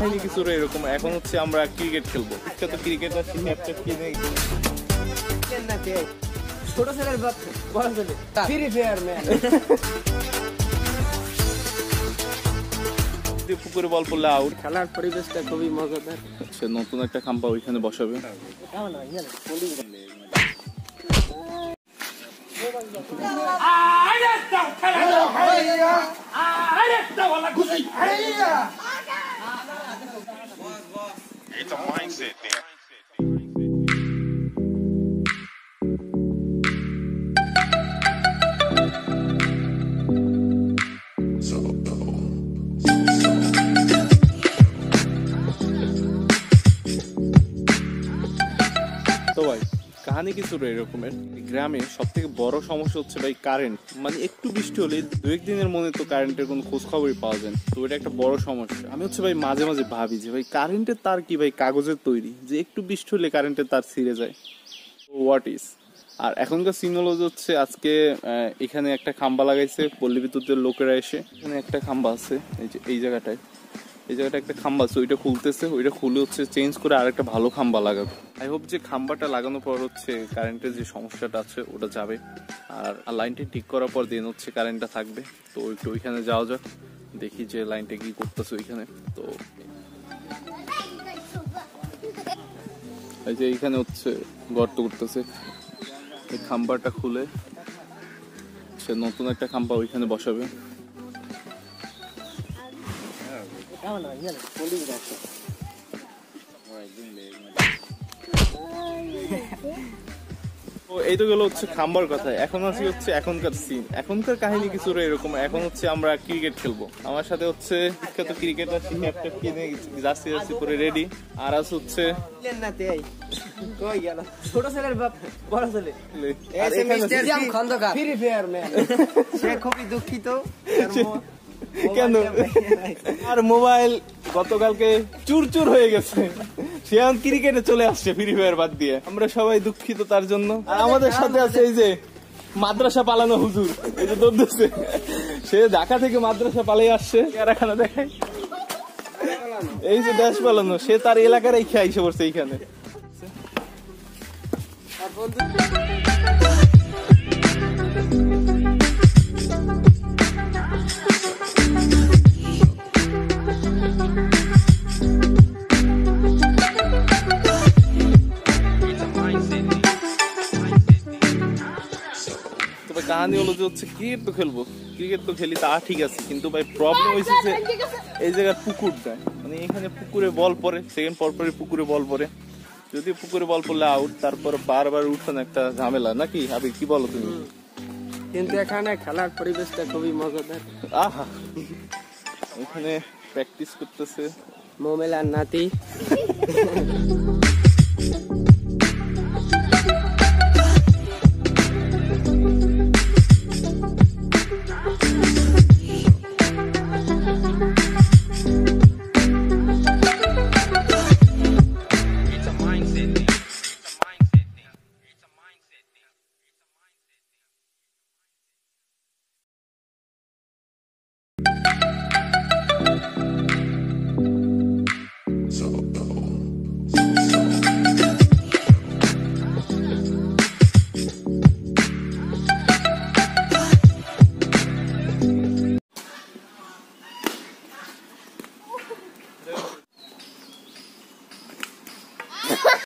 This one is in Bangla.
কাহিনী কিছু এরকম। এখন হচ্ছে আমরা ক্রিকেট খেলবো, বিখ্যাত ক্রিকেটার ছোট ছেলের বড় ছেলে ফ্রি ফায়ার ম্যান। পুকুরে বল পড়লে আউট। খেলার পরিবেশটা খুবই মজাদার। সে নতুন একটা খাম্পা ওইখানে বসাবে। It's a mindset there. তো ভাই কাহিনী কিছু এরকমের। গ্রামে সব থেকে বড় সমস্যা হচ্ছে ভাই কারেন্ট। মানে একটু বৃষ্টি হলে দু একদিনের মধ্যে তো কারেন্টের কোনো খোঁজ খবরই পাওয়া যায় না। তো এটা একটা বড় সমস্যা। আমি হচ্ছে ভাই মাঝে মাঝে ভাবি যে ভাই কারেন্টের তার কি ভাই কাগজের তৈরি, যে একটু বৃষ্টি হলে কারেন্টের তার ছিঁড়ে যায়। What is. আর এখনকার সিগনোলজি হচ্ছে আজকে এখানে একটা খাম্বা লাগাইছে পল্লী বিদ্যুতের লোকেরা এসে। এখানে একটা খাম্বা আছে এই যে এই জায়গাটায় একটা খাম্বা আছে, ওইটা খুলতেছে। ওইটা খুলে হচ্ছে চেঞ্জ করে আর একটা ভালো খাম্বা লাগাবে। আই হোপ যে খাম্বাটা লাগানোর পর হচ্ছে কারেন্টের যে সমস্যাটা আছে ওটা যাবে, আর লাইনটা ঠিক করার পর দিন হচ্ছে কারেন্টটা থাকবে। তো একটু ওইখানে যাওয়া যাক, দেখি যে লাইনটা কি করতেছে ওইখানে। তো এই যে এইখানে হচ্ছে গর্ত করতেছে, এই খাম্বাটা খুলে সে নতুন একটা খাম্বা ওইখানে বসাবে। এই তো গেল হচ্ছে খাম্বার কথা। এখন আসি হচ্ছে এখনকার সিন। এখনকার কাহিনী কিছু এরকম। এখন হচ্ছে আমরা ক্রিকেট খেলবো। আমার সাথে হচ্ছে বিখ্যাত ক্রিকেটার জার্সি পরে রেডি। আর আছে হচ্ছে ছোট ছেলের বড় ছেলে খন্দকার ফ্রি ফায়ার ম্যান। সে খুবই দুঃখিত। কেন? আর মোবাইল গতকালকে চুরচুর হয়ে গেছে, সে এখন ক্রিকেটে চলে আসছে ফ্রি ফায়ার বাদ দিয়ে। আমরা সবাই দুঃখিত তার জন্য। আর আমাদের সাথে আছে এই যে মাদ্রাসা পালানো হুজুর, এই যে দৌড়তেছে। সে ঢাকা থেকে মাদ্রাসা পালিয়ে আসছে। কারখানা দেখায় এই যে দেশ পালানো, সে তার এলাকার এই খেয়ে এসে পড়ছে এইখানে। কাহিনী হলো যে হচ্ছে ক্রিকেট তো খেলবো, ক্রিকেট তো খেলি তা ঠিক আছে, কিন্তু ভাই প্রবলেম হয়েছে যে এই জায়গার পুকুরটা, মানে এখানে পুকুরে বল পড়ে, সেকেন্ড পরপরই পুকুরে বল পড়ে। যদি পুকুরে বল পড়লে আউট, তারপর বারবার উঠানো একটা ঝামেলা, নাকি আবি কি বলো তুমি? কিন্তু এখানে খেলার পরিবেশটা খুবই মজাদার। আহা, এখানে প্র্যাকটিস করতেছে মোমেল আর নাতি।